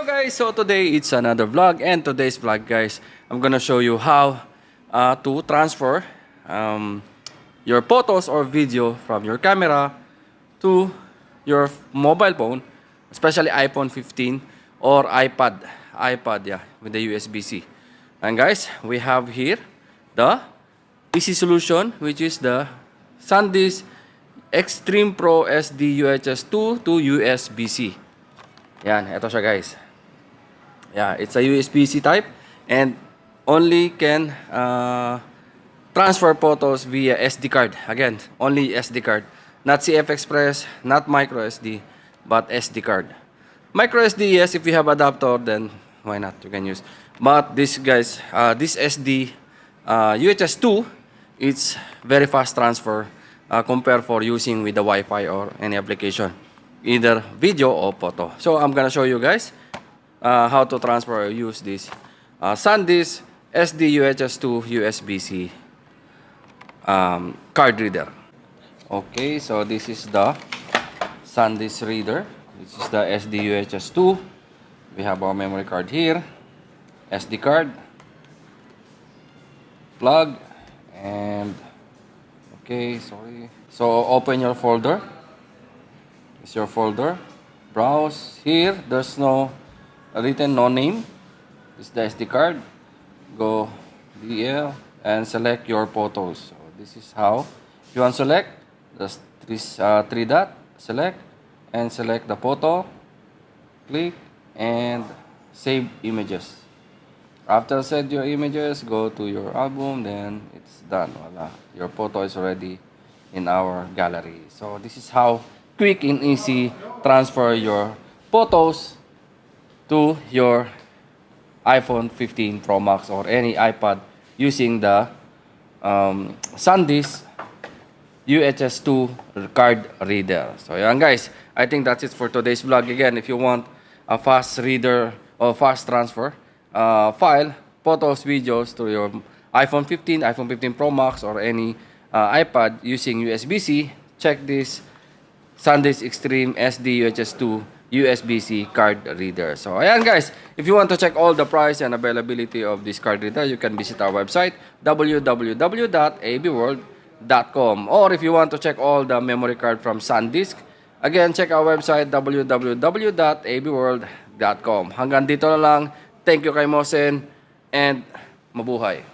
guys, so today it's another vlog, and today's vlog guys, I'm gonna show you how to transfer your photos or video from your camera to your mobile phone, especially iPhone 15 or iPad, yeah, with the USB-C. And guys, we have here the easy solution, which is the SanDisk Extreme Pro SD UHS II to USB-C. Yan, ito siya guys. Yeah, it's a USB-C type and only can transfer photos via SD card. Again, only SD card. Not CF Express, not micro SD, but SD card. Micro SD, yes, if you have adapter, then why not? You can use. But this guys, this SD UHS II, it's very fast transfer compared for using with the Wi-Fi or any application, either video or photo. So I'm gonna show you guys how to transfer or use this SanDisk SD UHS II USB-C card reader. Okay, so this is the SanDisk reader. This is the SD UHS II. We have our memory card here, SD card, plug, and okay, sorry. So open your folder. It's your folder. Browse here. There's no written, no name. It's the SD card. Go DL and select your photos. So this is how you want to select. Just this three dot. Select and select the photo. Click and save images. After set your images, go to your album. Then it's done. Voila. Your photo is already in our gallery. So this is how quick and easy transfer your photos to your iPhone 15 Pro Max or any iPad using the SanDisk UHS II card reader. So yan guys, I think that's it for today's vlog. Again, if you want a fast reader or fast transfer file, photos, videos to your iPhone 15, iPhone 15 Pro Max or any iPad using USB-C, check this SanDisk Extreme SD UHS II USB-C card reader. So ayan guys, if you want to check all the price and availability of this card reader, you can visit our website www.abworld.com, or if you want to check all the memory card from SanDisk, again, check our website www.abworld.com. Hanggang dito na lang. Thank you kay Mosen and mabuhay.